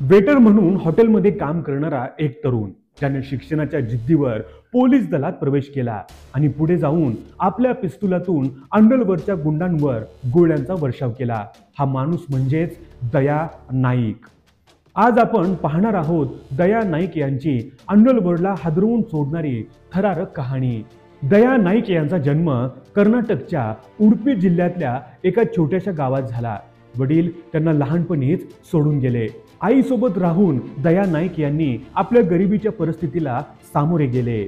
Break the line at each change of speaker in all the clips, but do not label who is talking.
Waiter म्हणून हॉटेलमध्ये काम करणारा एक तरुण ज्याने शिक्षणाच्या जिद्दीवर पोलीस दलात प्रवेश केला आणि पुढे जाऊन आपल्या पिस्तुलातून अंडलवरच्या गुंडांवर गोळ्यांचा वर्षाव केला। हा माणूस म्हणजेच दया नाईक। आज आपण पाहणार आहोत दया नाईक यांची अंडलवरला हादरवून सोडणारी थरारक कहाणी। दया नाईक यांचा जन्म कर्नाटकच्या उडुपी जिल्ह्यातल्या एका छोट्याशा गावात झाला। वडील त्यांना लहानपणीच सोडून गेले। आईसोबत राहून दया नाईक यांनी आपल्या गरिबीच्या परिस्थितीला सामोरे गेले।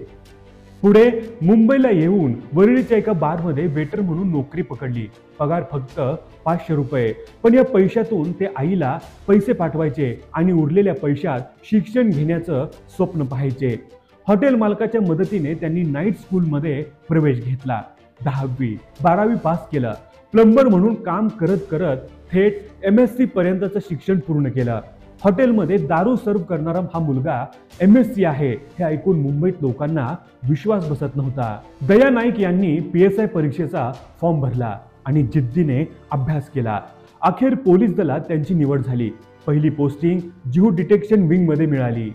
पुढे मुंबईला येऊन वरळीच्या एका बारमध्ये वेटर म्हणून नोकरी पकडली। पगार फक्त 500 रुपये, पण या पैशातून ते आईला पैसे पाठवायचे आणि उरलेल्या पैशात शिक्षण घेण्याचं स्वप्न पाहायचे। हॉटेल मालकाच्या मदतीने त्यांनी नाईट स्कूलमध्ये प्रवेश घेतला। 10वी 12वी पास केलं। प्लंबर म्हणून काम करत करत थेट MSc पर्यंतचं शिक्षण पूर्ण केलं। हॉटेलमध्ये दारू सर्व करणारा हा मुलगा MSc आहे हे ऐकून मुंबईत लोकांना विश्वास बसत नव्हता। दया नाईक यांनी PSI परीक्षेचा फॉर्म भरला आणि जिद्दीने अभ्यास केला। अखेर पोलीस दलात त्यांची निवड झाली। पहिली पोस्टिंग जिओ डिटेक्शन विंग मध्ये मिळाली।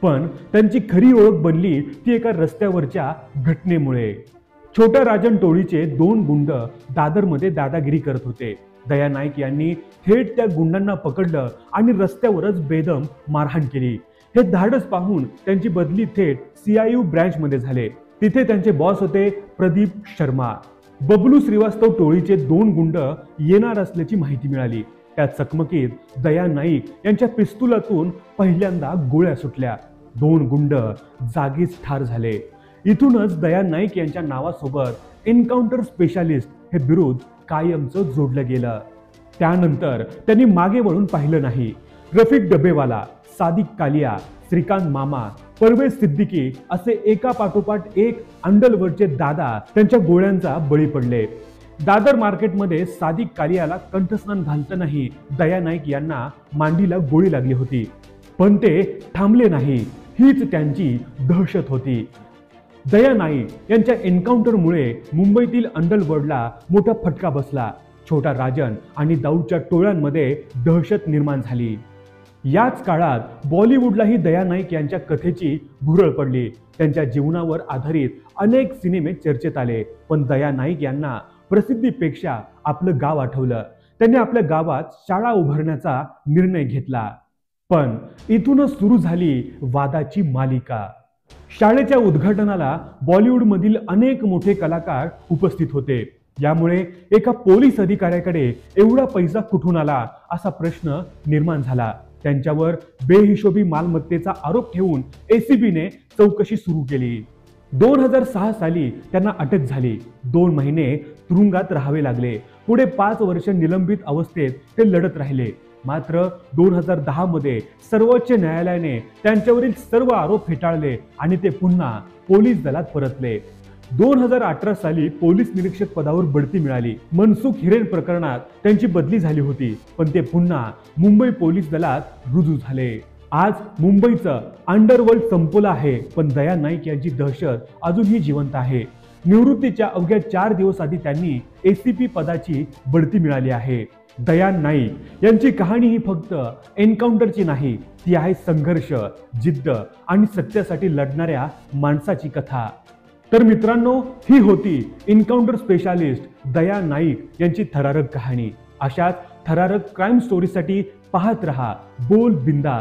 पण त्यांची खरी ओळख बनली ती एका रस्त्यावरच्या घटनेमुळे। छोट्या राजन टोळीचे 2 गुंड दादरमध्ये दादागिरी करत होते। दया नाईक यांनी थेट त्या गुंडांना पकडलं आणि रस्त्यावरच बेदम मारहाण केली। हे धाडस पाहून त्यांची बदली थेट CIU ब्रँच मध्ये झाले। तिथे त्यांचे बॉस होते प्रदीप शर्मा। बबलू श्रीवास्तव टोळीचे 2 गुंड येणार असल्याची माहिती मिळाली। त्या चकमकीत दया नाईक यांच्या पिस्तुलातून पहिल्यांदा गोळ्या सुटल्या। 2 गुंड जागीच ठार झाले। इथूनच दया नाईक यांच्या नावासोबत एन्काउंटर स्पेशालिस्ट हे बिरुद कायमचं जोडलं गेलं। त्यानंतर त्यांनी मागे वळून पाहिलं नाही। रफिक डबेवाला, सादिक कालिया, श्रीकांत मामा, परवेज सिद्दीकी असे एका पाठोपाठ एक अंडलवरचे दादा त्यांच्या गोळ्यांचा बळी पडले। दादर मार्केटमध्ये सादिक कालियाला कंठस्नान घालतानाही दया नाईक यांना मांडीला गोळी लागली होती, पण ते थांबले नाही। हीच त्यांची दहशत होती। दया नाईक यांच्या एन्काउंटरमुळे मुंबईतील अंडलवर्ल्डला मोठा फटका बसला। छोटा राजन आणि दाऊदच्या टोळ्यांमध्ये दहशत निर्माण झाली। याच काळात बॉलिवूडलाही दया नाईक यांच्या कथेची भुरळ पडली। त्यांच्या जीवनावर आधारित अनेक सिनेमे चर्चेत आले, पण दया नाईक यांना प्रसिद्धीपेक्षा आपलं गाव आठवलं। त्यांनी आपल्या गावात शाळा उभारण्याचा निर्णय घेतला। पण इथूनच सुरू झाली वादाची मालिका। शाळेच्या उद्घाटनाला बॉलिवूडमधील अनेक मोठे कलाकार उपस्थित होते। यामुळे एका पोलीस अधिकाऱ्याकडे एवढा पैसा कुठून आला असा प्रश्न निर्माण झाला। त्यांच्यावर बेहिशोबी मालमत्तेचा आरोप ठेवून ACBने चौकशी सुरू केली। 2006 साली त्यांना अटक झाली। 2 महिने तुरुंगात राहावे लागले। पुढे 5 वर्ष निलंबित अवस्थेत ते लढत राहिले। मात्र 2010 मध्ये सर्वोच्च न्यायालयाने त्यांच्यावरील सर्व आरोप फेटाळले आणि ते पुन्हा पोलीस दलात परतले। 2018 साली पोलीस निरीक्षक पदावर बढती मिळाली। मनसुख हिरेन प्रकरणात त्यांची बदली झाली होती, पण ते पुन्हा मुंबई पोलीस दलात रुजू झाले। आज मुंबईचं अंडरवर्ल्ड संपलं आहे, पण दया नाईक यांची दहशत अजूनही जिवंत आहे। निवृत्तीच्या अवघ्या 4 दिवस आधी त्यांनी ACP पदाची बढती मिळाली आहे। दया नाईक यांची कहाणी ही फक्त एन्काउंटरची नाही, ती आहे संघर्ष, जिद्द आणि सत्यासाठी लढणाऱ्या माणसाची कथा। तर मित्रांनो, ही होती एन्काउंटर स्पेशालिस्ट दया नाईक यांची थरारक कहाणी। अशाच थरारक क्राईम स्टोरीसाठी पाहत रहा बोल बिंदास।